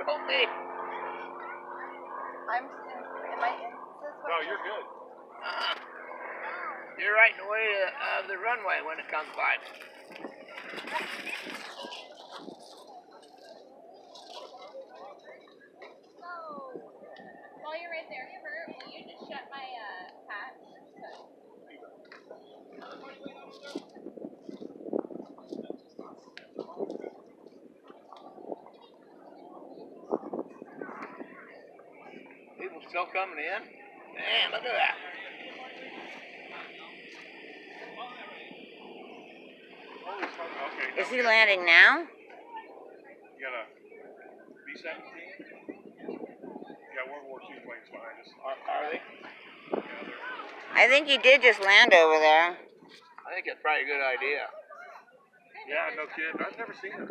Don't be. Am I in? No, you're good. You're right in the way of the runway when it comes by. While you're right there, Kurt, will you just shut my hatch? People still coming in. Man, look at that. Okay. Is he landing now? You got a B-17? You got World War II planes behind us. Are they? Yeah, they're... I think he did just land over there. I think that's probably a good idea. Yeah, no kidding. I've never seen them.